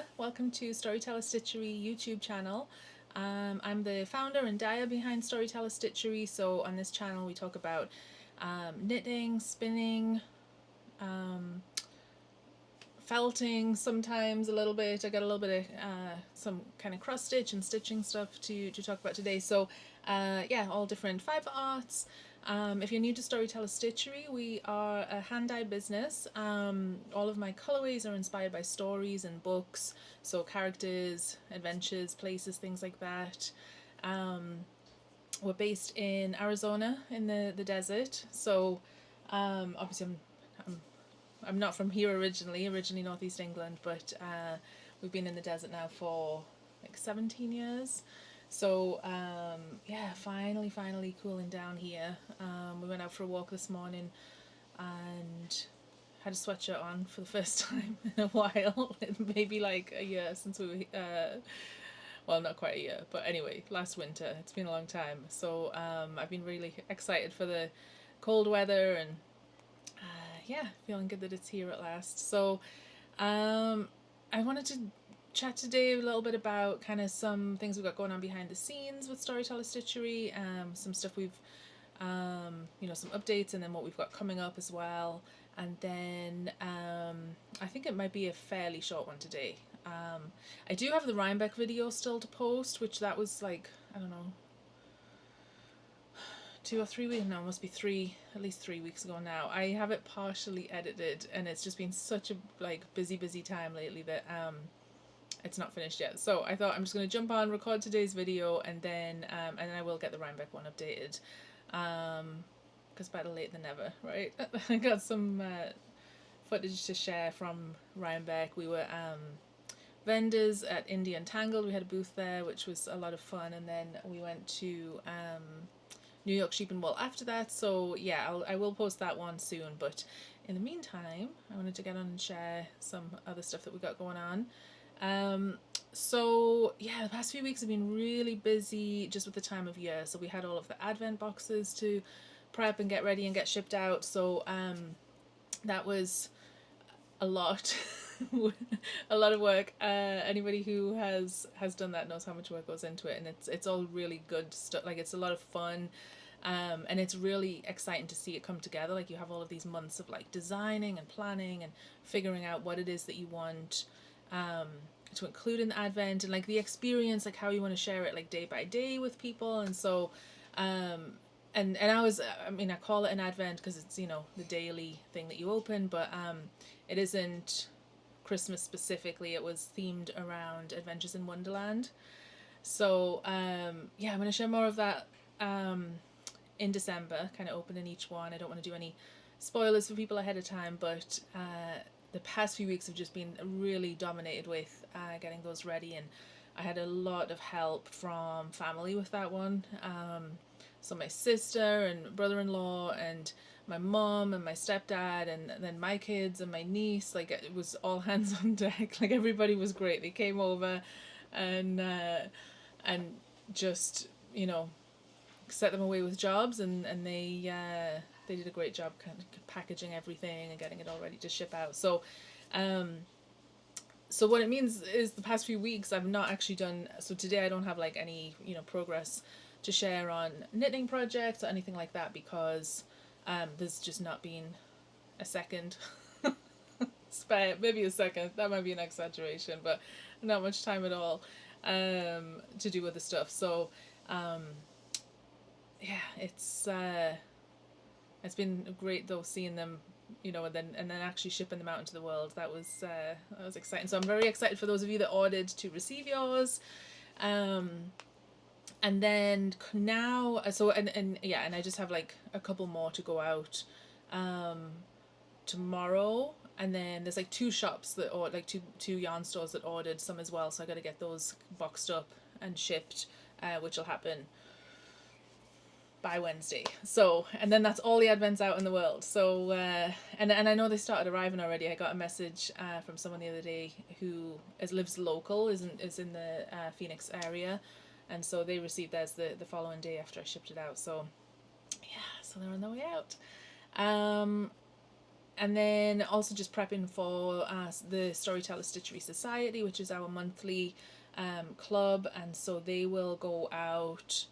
Sarah. Welcome to Storyteller Stitchery YouTube channel. I'm the founder and dyer behind Storyteller Stitchery, so on this channel we talk about knitting, spinning, um, felting sometimes a little bit. I got a little bit of some kind of cross stitch and stitching stuff to talk about today. So yeah, all different fiber arts. If you're new to Storyteller Stitchery, we are a hand-dyed business. All of my colorways are inspired by stories and books, so characters, adventures, places, things like that. We're based in Arizona in the desert, so obviously I'm not from here originally Northeast England, but we've been in the desert now for like 17 years. So yeah, finally cooling down here. We went out for a walk this morning and had a sweatshirt on for the first time in a while. Maybe like a year since well, not quite a year, but anyway, last winter. It's been a long time. So I've been really excited for the cold weather and yeah, feeling good that it's here at last. So I wanted to chat today a little bit about kind of some things we've got going on behind the scenes with Storyteller Stitchery, some stuff we've, some updates, and then what we've got coming up as well. And then I think it might be a fairly short one today. I do have the Rhinebeck video still to post, which that was like, I don't know, 2 or 3 weeks, no, it must be at least 3 weeks ago now. I have it partially edited and it's just been such a like busy time lately that it's not finished yet. So I thought I'm just going to jump on, record today's video, and then I will get the Rhinebeck one updated, because better late than never, right? I got some footage to share from Rhinebeck. We were vendors at Indie Untangled. We had a booth there, which was a lot of fun, and then we went to New York Sheep and Wool after that. So yeah, I will post that one soon, but in the meantime I wanted to get on and share some other stuff that we got going on. So yeah, the past few weeks have been really busy just with the time of year. So we had all of the advent boxes to prep and get ready and get shipped out. So that was a lot. A lot of work. Anybody who has done that knows how much work goes into it, and it's all really good stuff. Like, it's a lot of fun, and it's really exciting to see it come together. Like, you have all of these months of like designing and planning and figuring out what it is that you want to include in the advent, and like the experience, like how you want to share it like day by day with people. And so and I call it an advent because it's, the daily thing that you open, but it isn't Christmas specifically. It was themed around Adventures in Wonderland. So yeah, I'm going to share more of that in December, kind of opening each one. I don't want to do any spoilers for people ahead of time, but the past few weeks have just been really dominated with getting those ready, and I had a lot of help from family with that one. So my sister and brother-in-law and my mom and my stepdad and then my kids and my niece, like, it was all hands on deck. Like, everybody was great. They came over and just, set them away with jobs, and they did a great job kind of packaging everything and getting it all ready to ship out. So so what it means is the past few weeks I've not actually done, so today I don't have like any progress to share on knitting projects or anything like that, because there's just not been a second spare. Maybe a second, that might be an exaggeration, but not much time at all to do other stuff. So yeah, it's been great though, seeing them, and then actually shipping them out into the world. That was exciting. So I'm very excited for those of you that ordered to receive yours. And then now, so and yeah, and I just have like a couple more to go out tomorrow, and then there's like two shops that, or like two yarn stores that ordered some as well, so I got to get those boxed up and shipped, which will happen by Wednesday. So, and then that's all the advents out in the world. So and I know they started arriving already. I got a message from someone the other day who lives local, is in the Phoenix area, and so they received theirs the following day after I shipped it out. So yeah, so they're on their way out. And then also just prepping for the Storyteller Stitchery Society, which is our monthly club, and so they will go out.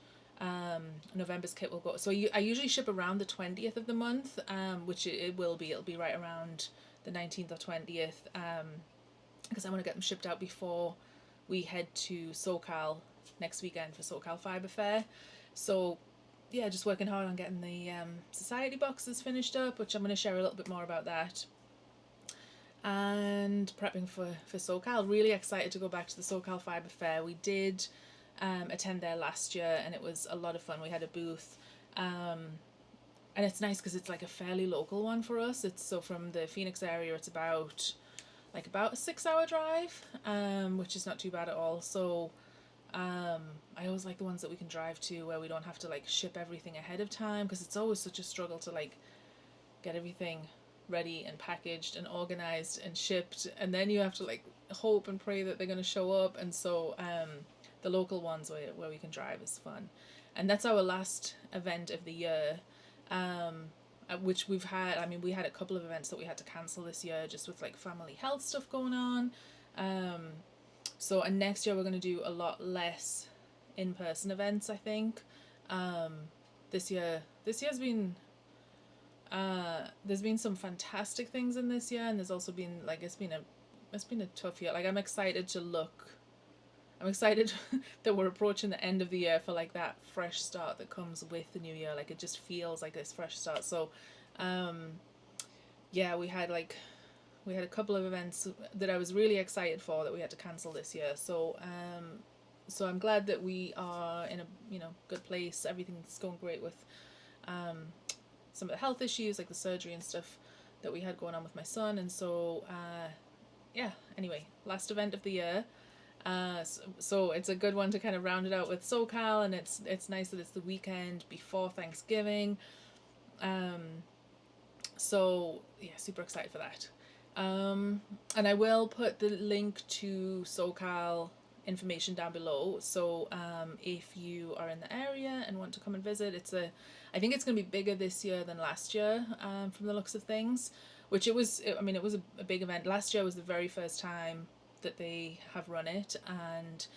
November's kit will go. So I usually ship around the 20th of the month, which it will be. It'll be right around the 19th or 20th, because I want to get them shipped out before we head to SoCal next weekend for SoCal Fiber Fair. So yeah, just working hard on getting the society boxes finished up, which I'm going to share a little bit more about that. And prepping for SoCal. Really excited to go back to the SoCal Fiber Fair. We did attend there last year, and it was a lot of fun. We had a booth, and it's nice because it's like a fairly local one for us. It's so from the Phoenix area, it's about a 6-hour drive, which is not too bad at all. So I always like the ones that we can drive to where we don't have to like ship everything ahead of time, because it's always such a struggle to like get everything ready and packaged and organized and shipped, and then you have to like hope and pray that they're going to show up. And so the local ones where we can drive is fun, and that's our last event of the year, which we've had. I mean, we had a couple of events that we had to cancel this year just with like family health stuff going on. So, and next year we're going to do a lot less in-person events, I think. This year's been, there's been some fantastic things in this year, and there's also been like, it's been a tough year. Like, I'm excited that we're approaching the end of the year for like that fresh start that comes with the new year. Like, it just feels like this fresh start. So, yeah, we had a couple of events that I was really excited for that we had to cancel this year. So so I'm glad that we are in a good place. Everything's going great with some of the health issues like the surgery and stuff that we had going on with my son. And so yeah, anyway, last event of the year. So it's a good one to kind of round it out with SoCal, and it's nice that it's the weekend before Thanksgiving. So yeah, super excited for that. And I will put the link to SoCal information down below. So if you are in the area and want to come and visit, I think it's going to be bigger this year than last year, from the looks of things. Which it was a big event. Last year was the very first time that they have run it, and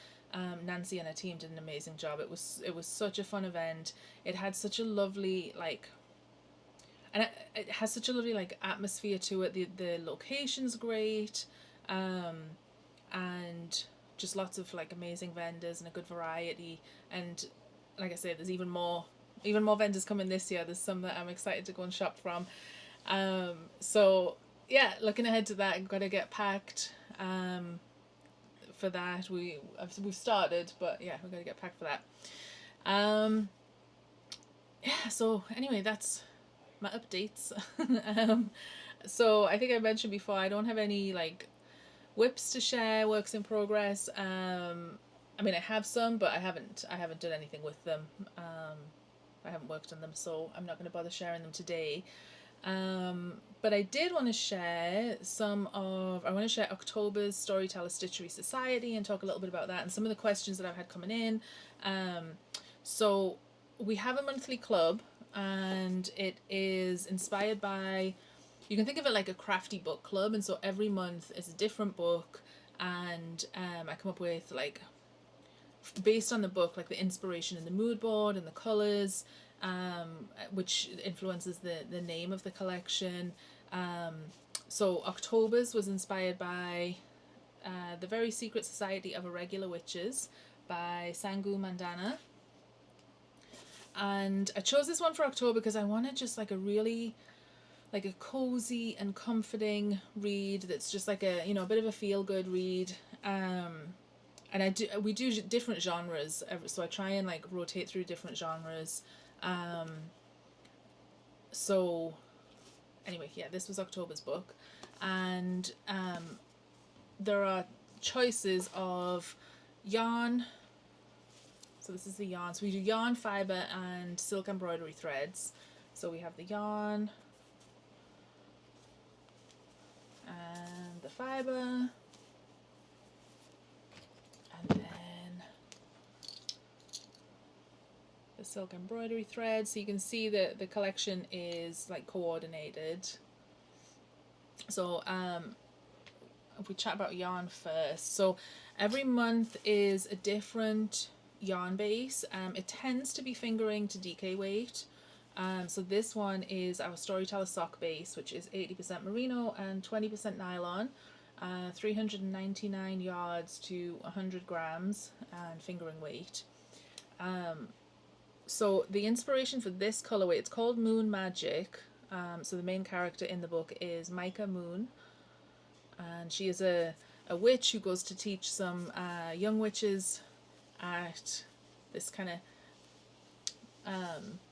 Nancy and her team did an amazing job. It was such a fun event. It had such a lovely and it has such a lovely atmosphere to it. The location's great, and just lots of amazing vendors and a good variety. And like I said, there's even more vendors coming this year. There's some that I'm excited to go and shop from. So yeah, looking ahead to that. I've got to get packed for that. We've started, but yeah, we've got to get packed for that. Yeah, so anyway, that's my updates. So I think I mentioned before, I don't have any whips to share, works in progress. I mean, I have some, but I haven't done anything with them. I haven't worked on them, so I'm not going to bother sharing them today. But I did want to share I want to share October's Storyteller Stitchery Society and talk a little bit about that and some of the questions that I've had coming in. So we have a monthly club, and it is inspired by, you can think of it like a crafty book club, and so every month is a different book, and I come up with based on the book, the inspiration in the mood board and the colours, which influences the name of the collection. So October's was inspired by The Very Secret Society of Irregular Witches by Sangu Mandana. And I chose this one for October because I wanted just a really a cozy and comforting read that's just a bit of a feel-good read. And we do different genres, so I try and rotate through different genres. So anyway, yeah, this was October's book, and there are choices of yarn. So this is the yarn. So we do yarn, fiber, and silk embroidery threads. So we have the yarn and the fiber, and then the silk embroidery thread. So you can see that the collection is coordinated. So if we chat about yarn first, so every month is a different yarn base. It tends to be fingering to DK weight. So this one is our Storyteller sock base, which is 80% merino and 20% nylon, 399 yards to 100 grams and fingering weight. So the inspiration for this colorway, it's called Moon Magic. So the main character in the book is Micah Moon, and she is a witch who goes to teach some young witches at this kind of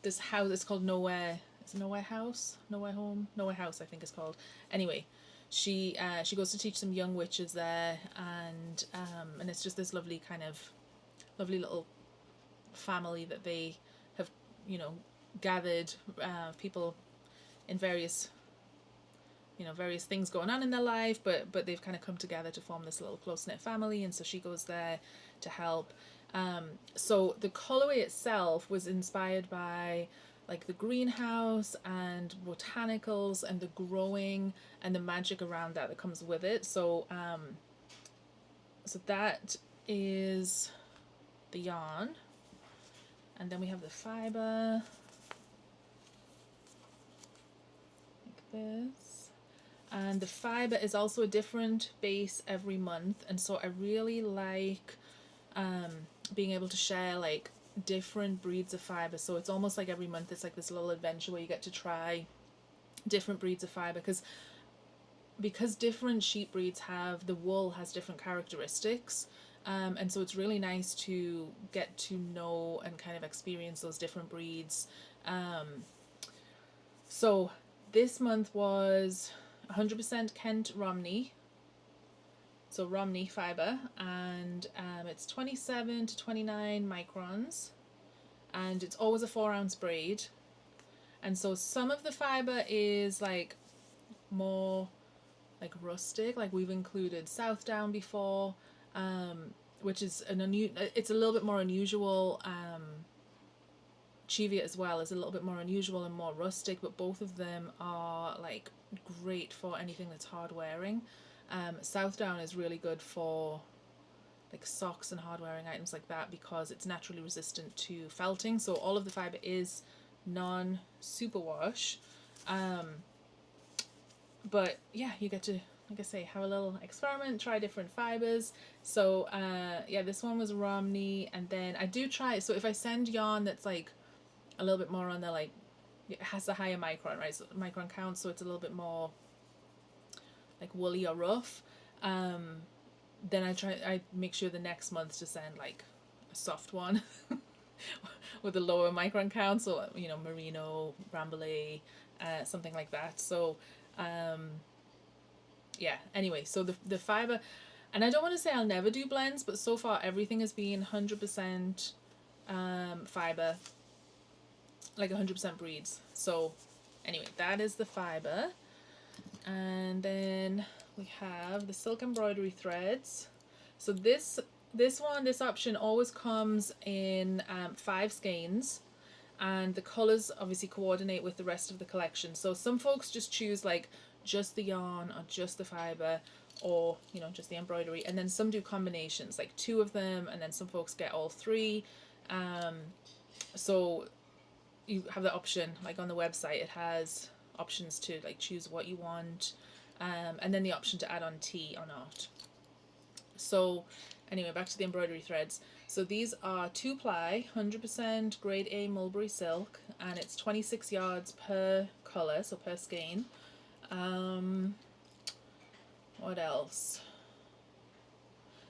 this house. It's called Nowhere. Is it Nowhere House? Nowhere Home? Nowhere House, I think it's called. Anyway, she goes to teach some young witches there, and it's just this lovely kind of lovely little family that they have, you know, gathered people in various, you know, various things going on in their life, but they've kind of come together to form this little close knit family, and so she goes there to help. So the colorway itself was inspired by like the greenhouse and botanicals and the growing and the magic around that comes with it. So so that is the yarn, and then we have the fiber like this. And the fiber is also a different base every month, and so I really like being able to share like different breeds of fiber. So it's almost like every month it's like this little adventure where you get to try different breeds of fiber, because different sheep breeds have, the wool has different characteristics, and so it's really nice to get to know and kind of experience those different breeds. So this month was 100% Kent Romney, so Romney fiber, and it's 27 to 29 microns, and it's always a 4-ounce braid. And so some of the fiber is like more like rustic, like we've included Southdown before, which is it's a little bit more unusual. Cheviot as well is a little bit more unusual and more rustic, but both of them are like great for anything that's hard wearing. Southdown is really good for like socks and hard wearing items like that because it's naturally resistant to felting. So all of the fiber is non superwash. But yeah, you get to, like I say, have a little experiment, try different fibers. So yeah, this one was Romney, and then I do try, so if I send yarn that's like a little bit more on the like, it has a higher micron, right? So micron count, so it's a little bit more like woolly or rough. Then I make sure the next month to send like a soft one with a lower micron count, so you know, merino, rambouillet, something like that. So yeah. Anyway, so the fiber, and I don't want to say I'll never do blends, but so far everything has been 100% fiber, like 100% breeds. So anyway, that is the fiber. And then we have the silk embroidery threads. So this option always comes in 5 skeins, and the colors obviously coordinate with the rest of the collection. So some folks just choose like just the yarn or just the fiber, or you know, just the embroidery, and then some do combinations, like 2 of them, and then some folks get all 3. So you have the option, like on the website it has options to like choose what you want, and then the option to add on tea or not. So anyway, back to the embroidery threads. So these are 2-ply 100% grade A mulberry silk, and it's 26 yards per colour, so per skein. What else?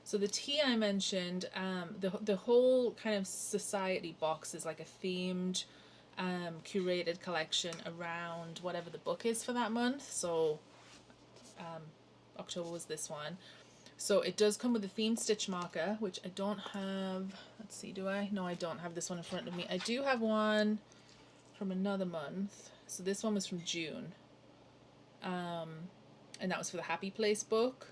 So the tea I mentioned, the whole kind of society box is like a themed curated collection around whatever the book is for that month. So October was this one. So it does come with a themed stitch marker, which I don't have. Let's see, do I? No, I don't have this one in front of me. I do have one from another month. So this one was from June. And that was for the Happy Place book.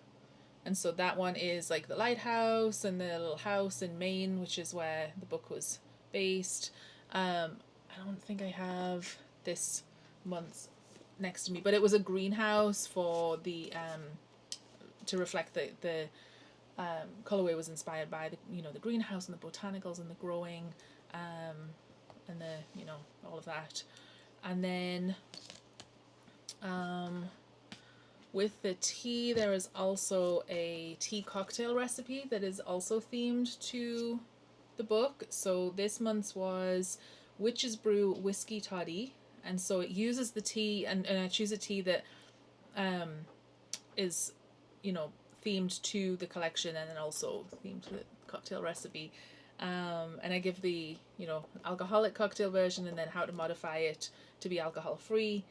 And so that one is like the lighthouse and the little house in Maine, which is where the book was based. I don't think I have this month's next to me, but it was a greenhouse for the to reflect the colorway was inspired by the the greenhouse and the botanicals and the growing, and the all of that, and then with the tea there is also a tea cocktail recipe that is also themed to the book. So this month's was Witch's Brew Whiskey Toddy, and so it uses the tea, and I choose a tea that is themed to the collection and then also themed to the cocktail recipe. And I give the alcoholic cocktail version and then how to modify it to be alcohol free.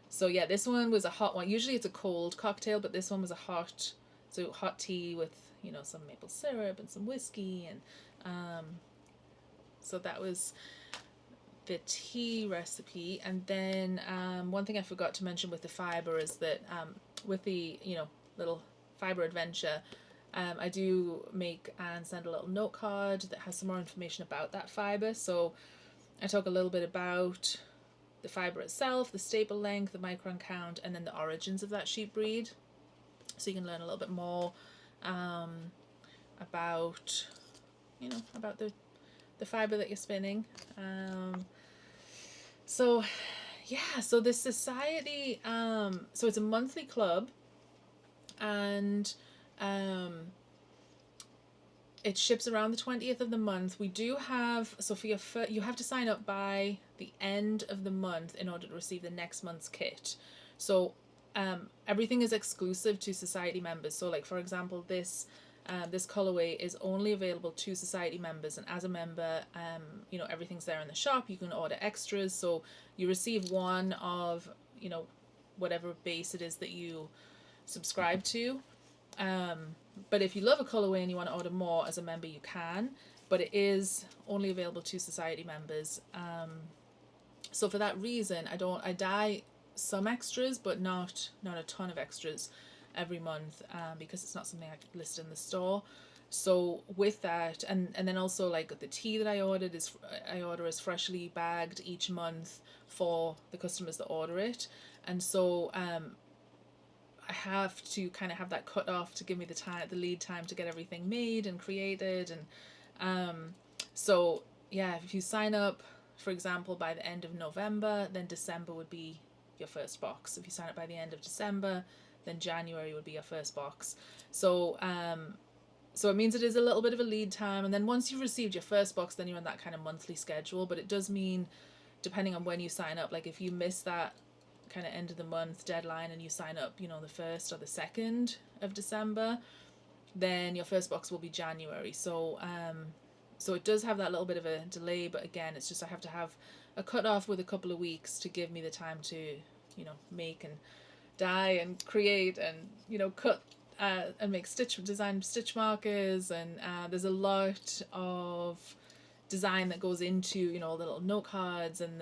So yeah, this one was a hot one. Usually it's a cold cocktail, but this one was a hot, so hot tea with some maple syrup and some whiskey, and so that was the tea recipe. And then one thing I forgot to mention with the fiber is that with the little fiber adventure, I do make and send a little note card that has some more information about that fiber. So I talk a little bit about the fiber itself, the staple length, the micron count, and then the origins of that sheep breed. So you can learn a little bit more about about the fiber that you're spinning. So yeah, so this society, so it's a monthly club, and it ships around the 20th of the month. We do have, so for you have to sign up by the end of the month in order to receive the next month's kit. So everything is exclusive to society members. So like for example, this colorway is only available to society members, and as a member, everything's there in the shop. You can order extras, so you receive one of whatever base it is that you subscribe to. But if you love a colorway and you want to order more as a member, you can, but it is only available to society members. So for that reason, I dye some extras, but not a ton of extras every month, because it's not something I could list in the store. So with that, and then also like the tea that I order is freshly bagged each month for the customers that order it, and so I have to kind of have that cut off to give me the lead time to get everything made and created. And so yeah, if you sign up, for example, by the end of November, then December would be your first box. If you sign up by the end of December, then January would be your first box. So so it means it is a little bit of a lead time, and then once you've received your first box, then you're on that kind of monthly schedule. But it does mean, depending on when you sign up, like if you miss that kind of end of the month deadline and you sign up the 1st or the 2nd of December, then your first box will be January. So so it does have that little bit of a delay, but again, it's just I have to have a cut off with a couple of weeks to give me the time to make and dye and create and cut and make design stitch markers, and there's a lot of design that goes into the little note cards and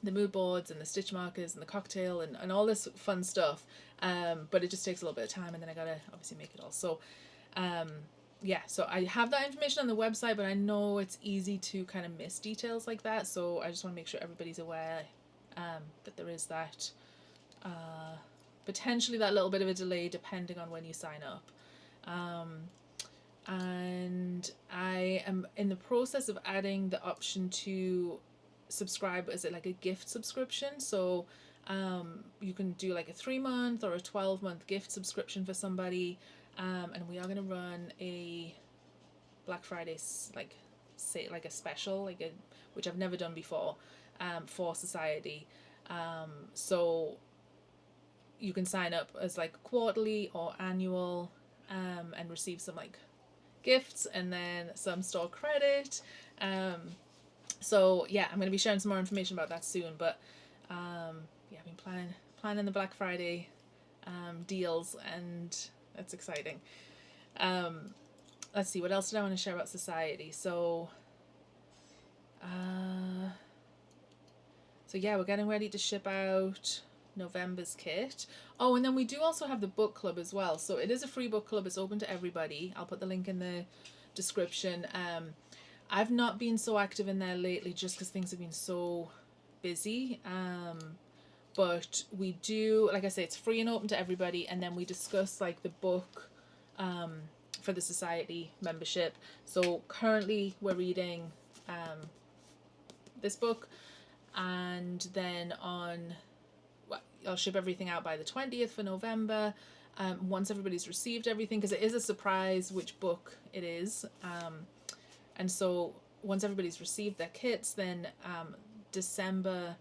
the mood boards and the stitch markers and the cocktail and all this fun stuff, but it just takes a little bit of time, and then I gotta obviously make it all. So yeah, so I have that information on the website, but I know it's easy to kind of miss details like that, so I just want to make sure everybody's aware that there is that potentially that little bit of a delay depending on when you sign up. And I am in the process of adding the option to subscribe as like a gift subscription. So you can do like a 3-month or a 12-month gift subscription for somebody, and we are going to run a Black Friday like a special, which I've never done before, for society. So you can sign up as like quarterly or annual, and receive some like gifts and then some store credit. So yeah, I'm going to be sharing some more information about that soon, but yeah, I've been planning the Black Friday deals, and that's exciting. Let's see, what else did I want to share about society? So yeah, we're getting ready to ship out November's kit. Oh, and then we do also have the book club as well. So it is a free book club. It's open to everybody. I'll put the link in the description. I've not been so active in there lately just because things have been so busy. But we do, like I say, it's free and open to everybody, and then we discuss like the book for the society membership. So currently we're reading this book, and then I'll ship everything out by the 20th for November. Once everybody's received everything, because it is a surprise which book it is. And so once everybody's received their kits, then December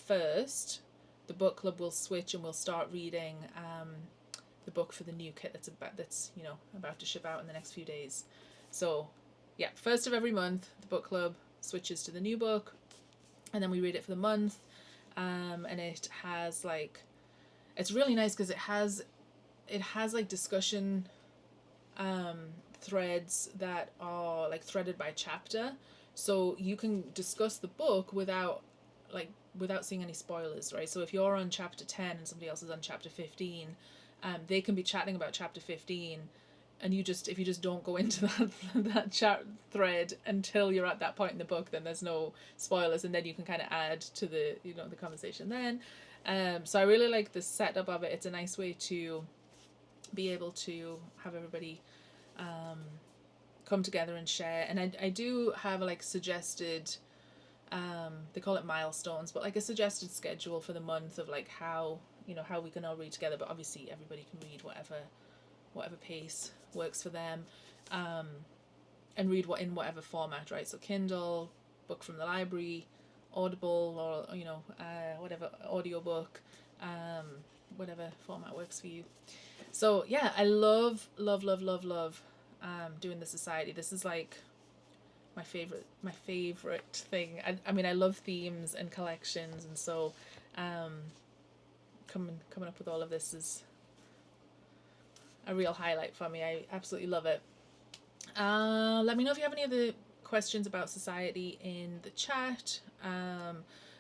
1st, the book club will switch and we'll start reading the book for the new kit that's about to ship out in the next few days. So yeah, 1st of every month, the book club switches to the new book, and then we read it for the month. And it has like, it's really nice because it has like discussion threads that are like threaded by chapter, so you can discuss the book without seeing any spoilers, right? So if you're on chapter 10 and somebody else is on chapter 15, they can be chatting about chapter 15, and if you just don't go into that chat thread until you're at that point in the book, then there's no spoilers, and then you can kind of add to the the conversation then. So I really like the setup of it. It's a nice way to be able to have everybody come together and share. And I do have like suggested, they call it milestones, but like a suggested schedule for the month of like how we can all read together, but obviously everybody can read whatever pace works for them, and read in whatever format, right? So Kindle, book from the library, Audible, or whatever audiobook, whatever format works for you. So yeah, I love doing the society. This is like my favorite thing. I mean, I love themes and collections, and so coming up with all of this is a real highlight for me. I absolutely love it. Let me know if you have any other questions about society in the chat.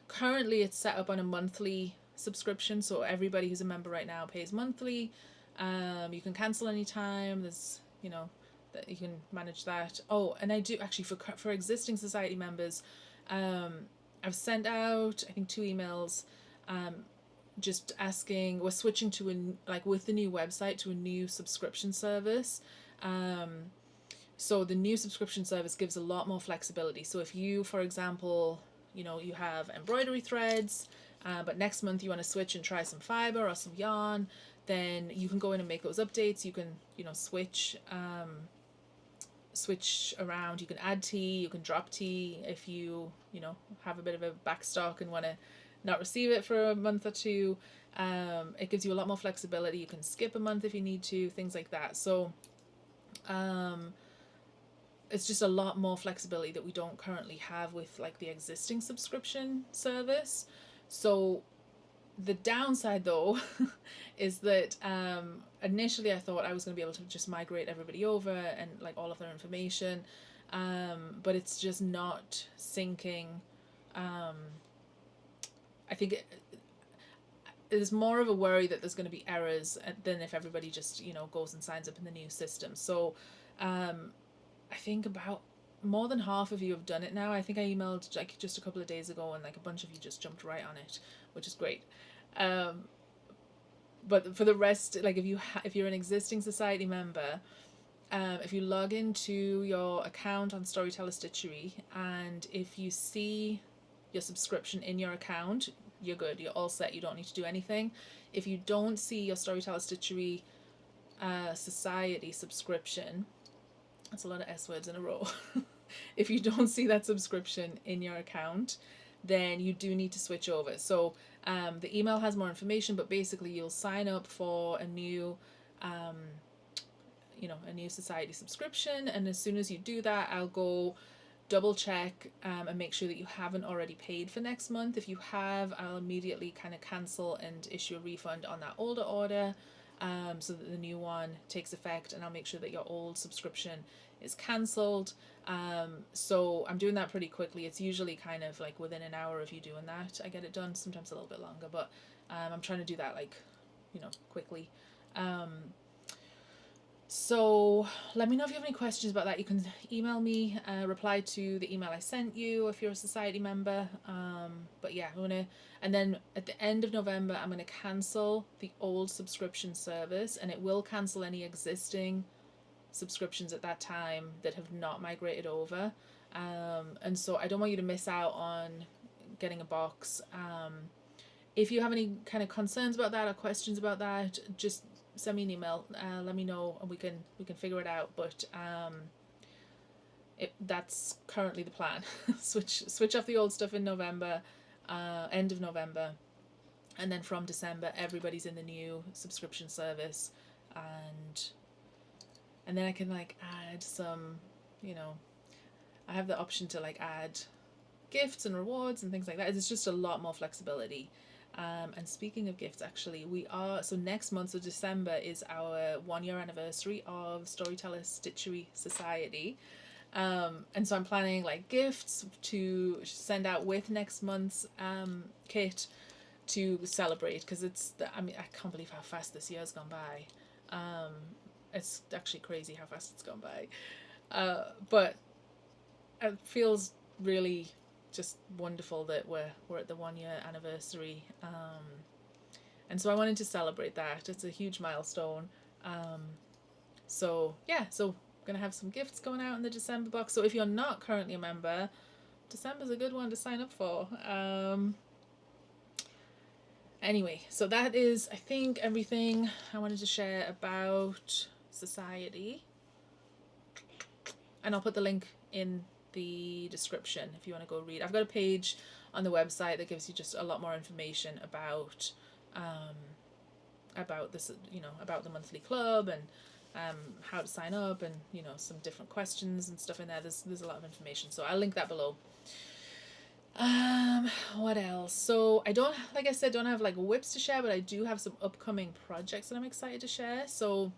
Currently it's set up on a monthly subscription, so everybody who's a member right now pays monthly. You can cancel anytime. There's that you can manage that. Oh, and I do actually, for existing society members, I've sent out I think 2 emails just asking. We're switching to with the new website to a new subscription service. So the new subscription service gives a lot more flexibility. So if you, for example, you have embroidery threads, but next month you want to switch and try some fiber or some yarn, then you can go in and make those updates. You can switch around. You can add tea, you can drop tea if you have a bit of a backstock and want to not receive it for a month or two. It gives you a lot more flexibility. You can skip a month if you need to, things like that. So it's just a lot more flexibility that we don't currently have with like the existing subscription service. So the downside though is that initially I thought I was going to be able to just migrate everybody over and like all of their information, but it's just not syncing. I think there's more of a worry that there's going to be errors than if everybody just goes and signs up in the new system. So I think about more than half of you have done it now. I think I emailed like just a couple of days ago, and like a bunch of you just jumped right on it, which is great. But for the rest, like if you're an existing society member, if you log into your account on Storyteller Stitchery, and if you see your subscription in your account, you're good. You're all set. You don't need to do anything. If you don't see your Storyteller Stitchery society subscription, that's a lot of S words in a row. If you don't see that subscription in your account, then you do need to switch over. So the email has more information, but basically you'll sign up for a new society subscription, and as soon as you do that, I'll go double check and make sure that you haven't already paid for next month. If you have, I'll immediately kind of cancel and issue a refund on that older order, so that the new one takes effect, and I'll make sure that your old subscription is cancelled. So I'm doing that pretty quickly. It's usually kind of like within an hour of you doing that I get it done, sometimes a little bit longer, but I'm trying to do that quickly. So let me know if you have any questions about that. You can email me, reply to the email I sent you if you're a society member. But yeah, I'm gonna, and then at the end of November, I'm gonna cancel the old subscription service, and it will cancel any existing subscriptions at that time that have not migrated over. And so I don't want you to miss out on getting a box. If you have any kind of concerns about that or questions about that, just send me an email. Let me know, and we can figure it out. But that's currently the plan. switch off the old stuff in November, end of November, and then from December everybody's in the new subscription service, and then I can like add some, you know, I have the option to like add gifts and rewards and things like that. It's just a lot more flexibility. And speaking of gifts, actually, so next month, so December, is our 1 year anniversary of Storyteller Stitchery Society. And so I'm planning like gifts to send out with next month's kit to celebrate, because I mean, I can't believe how fast this year's gone by. It's actually crazy how fast it's gone by. But it feels really just wonderful that we're at the 1 year anniversary, and so I wanted to celebrate that. It's a huge milestone. So yeah, so I'm gonna have some gifts going out in the December box. So if you're not currently a member, December's a good one to sign up for. Anyway, so that is, I think, everything I wanted to share about society, and I'll put the link in the description if you want to go read. I've got a page on the website that gives you just a lot more information about this, you know, about the monthly club, and how to sign up, and you know, some different questions and stuff in there. There's a lot of information, so I'll link that below. What else? So I don't, like I said, don't have like whips to share, but I do have some upcoming projects that I'm excited to share. So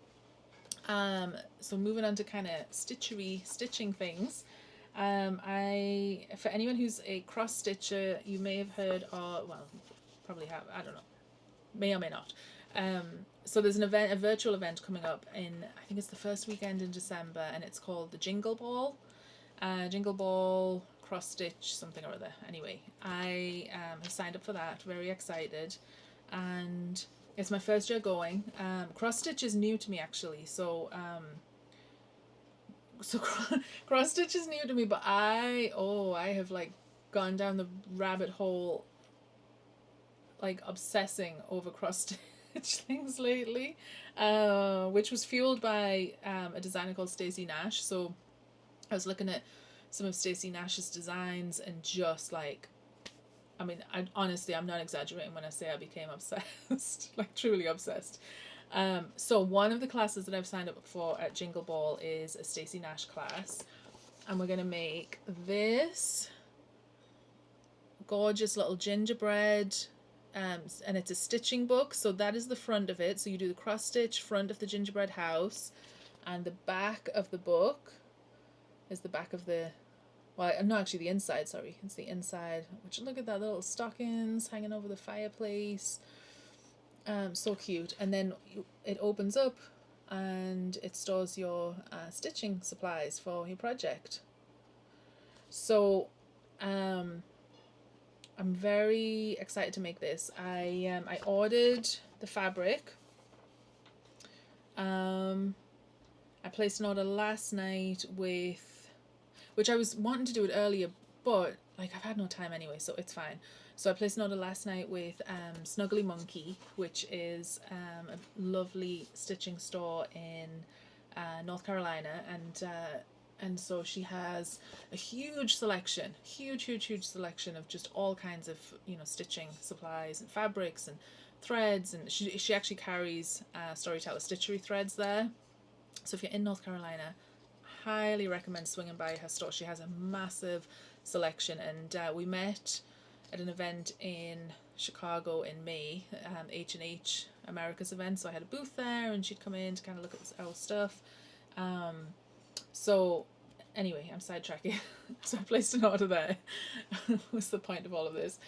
moving on to kind of stitching things. For anyone who's a cross stitcher, you may have heard, or well, probably have, I don't know, may or may not. So there's a virtual event coming up in, I think it's the first weekend in December, and it's called the Jingle Ball. Jingle Ball cross stitch something or other. Anyway, I have signed up for that. Very excited, and it's my first year going. Cross stitch is new to me, actually. So cross stitch is new to me, but I have like gone down the rabbit hole, like obsessing over cross stitch things lately, which was fueled by a designer called Stacey Nash. So I was looking at some of Stacey Nash's designs, and just like, I mean, honestly, I'm not exaggerating when I say I became obsessed, like truly obsessed. So one of the classes that I've signed up for at Jingle Ball is a Stacey Nash class, and we're going to make this gorgeous little gingerbread, and it's a stitching book. So that is the front of it. So you do the cross stitch front of the gingerbread house, and the back of the book is the back of the, well, no, actually the inside, sorry, it's the inside, which, look at that, little stockings hanging over the fireplace. So cute. And then it opens up and it stores your stitching supplies for your project. So I'm very excited to make this. I ordered the fabric. I placed an order last night which I was wanting to do it earlier, but like I've had no time anyway, so it's fine. So I placed an order last night with Snuggly Monkey, which is a lovely stitching store in North Carolina, and so she has a huge selection of just all kinds of, you know, stitching supplies and fabrics and threads, and she actually carries Storyteller Stitchery threads there. So if you're in North Carolina, highly recommend swinging by her store. She has a massive selection, and we met at an event in Chicago in May, H&H America's event. So I had a booth there, and she'd come in to kind of look at our stuff. So anyway, I'm sidetracking. So I placed an order there. What's the point of all of this?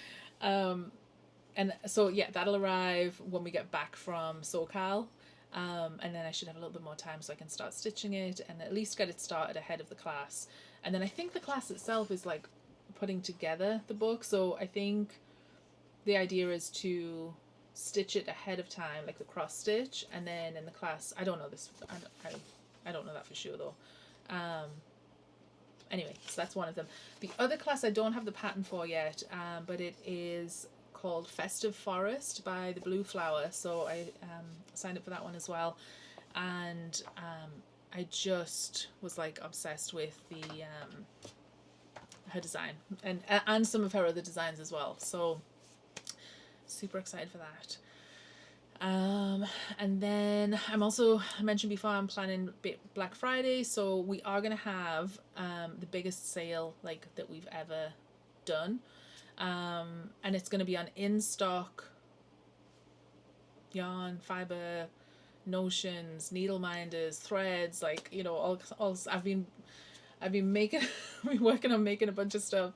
And so yeah, that'll arrive when we get back from SoCal. And then I should have a little bit more time so I can start stitching it and at least get it started ahead of the class. And then I think the class itself is like putting together the book, so I think the idea is to stitch it ahead of time, like the cross stitch, and then in the class, I don't know this, I don't know that for sure though. Anyway, so that's one of them. The other class I don't have the pattern for yet, but it is called Festive Forest by the Blue Flower, so I signed up for that one as well. And I just was like obsessed with the her design and some of her other designs as well, so super excited for that. And then I'm also, I mentioned before, I'm planning Black Friday, so we are going to have the biggest sale like that we've ever done, and it's going to be on in stock yarn, fiber, notions, needle minders, threads, like, you know, all I've been making I've been working on making a bunch of stuff,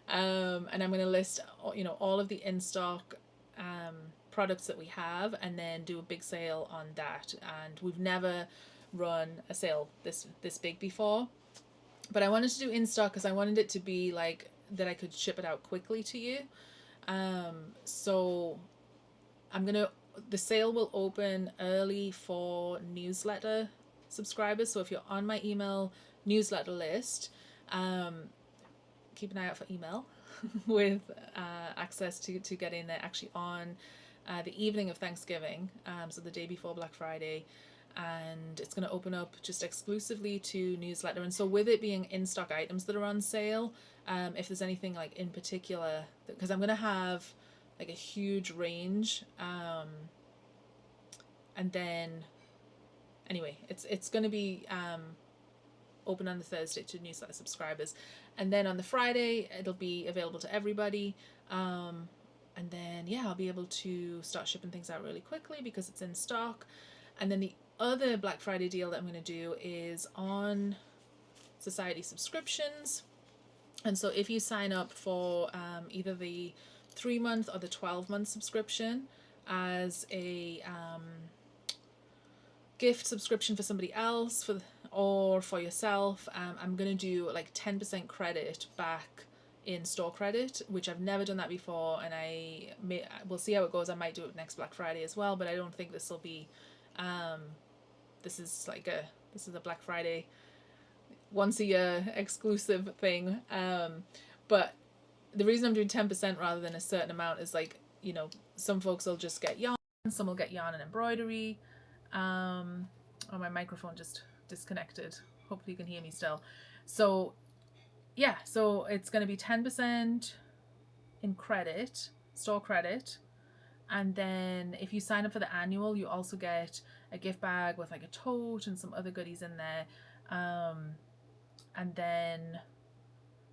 and I'm going to list, you know, all of the in stock products that we have, and then do a big sale on that. And we've never run a sale this big before, but I wanted to do in stock because I wanted it to be like that I could ship it out quickly to you. So the sale will open early for newsletter subscribers, so if you're on my email newsletter list, keep an eye out for email with access to get in there actually on the evening of Thanksgiving, so the day before Black Friday, and it's going to open up just exclusively to newsletter. And so with it being in stock items that are on sale, if there's anything like in particular, because I'm going to have like a huge range, and then anyway, it's going to be open on the Thursday to newsletter subscribers, and then on the Friday it'll be available to everybody. And then yeah, I'll be able to start shipping things out really quickly because it's in stock. And then the other Black Friday deal that I'm going to do is on society subscriptions. And so if you sign up for either the 3-month or the 12-month subscription as a gift subscription for somebody else or for yourself, I'm going to do like 10% credit back in store credit, which I've never done that before, and we'll see how it goes. I might do it next Black Friday as well, but I don't think this will be this is a Black Friday once a year exclusive thing. But the reason I'm doing 10% rather than a certain amount is, like, you know, some folks will just get yarn, some will get yarn and embroidery. Oh, my microphone just disconnected. Hopefully you can hear me still. So yeah, so it's going to be 10% in credit, store credit. And then if you sign up for the annual, you also get a gift bag with like a tote and some other goodies in there. And then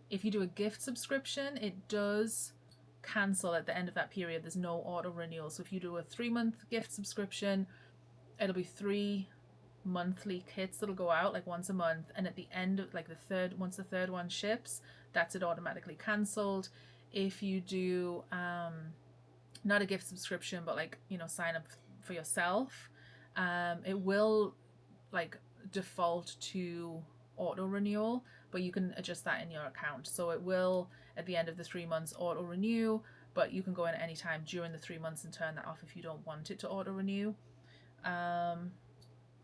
if you do a gift subscription, it does cancel at the end of that period. There's no auto renewal. So if you do a 3-month gift subscription, it'll be 3 monthly kits that'll go out like once a month, and at the end of like once the third one ships, that's it automatically cancelled. If you do not a gift subscription, but like, you know, sign up for yourself, it will like default to auto renewal, but you can adjust that in your account. So it will at the end of the 3 months auto renew, but you can go in at any time during the 3 months and turn that off if you don't want it to auto renew.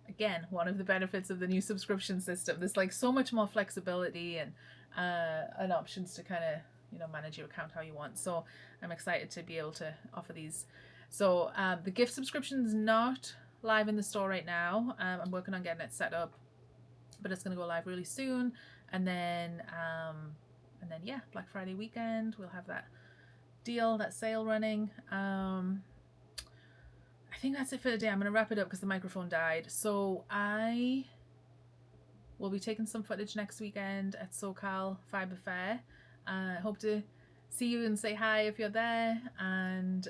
Again, one of the benefits of the new subscription system. There's like so much more flexibility and options to kind of, you know, manage your account how you want. So I'm excited to be able to offer these. So the gift subscription is not live in the store right now. I'm working on getting it set up, but it's going to go live really soon. And then yeah, Black Friday weekend we'll have that sale running. I think that's it for today. I'm going to wrap it up because the microphone died. So I will be taking some footage next weekend at SoCal Fiber Fair. I hope to see you and say hi if you're there, and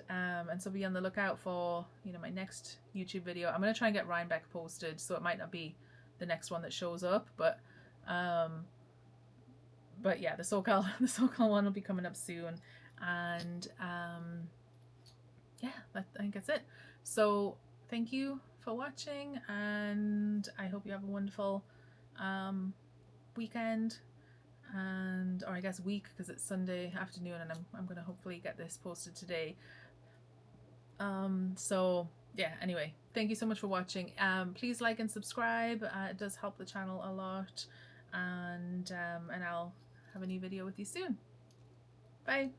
so be on the lookout for, you know, my next YouTube video. I'm going to try and get Rhinebeck posted, so it might not be the next one that shows up, but yeah, the SoCal one will be coming up soon. And yeah, I think that's it. So thank you for for watching, and I hope you have a wonderful weekend, and or I guess week, because it's Sunday afternoon and I'm gonna hopefully get this posted today. So yeah, anyway, thank you so much for watching. Please like and subscribe, it does help the channel a lot, and I'll have a new video with you soon. Bye.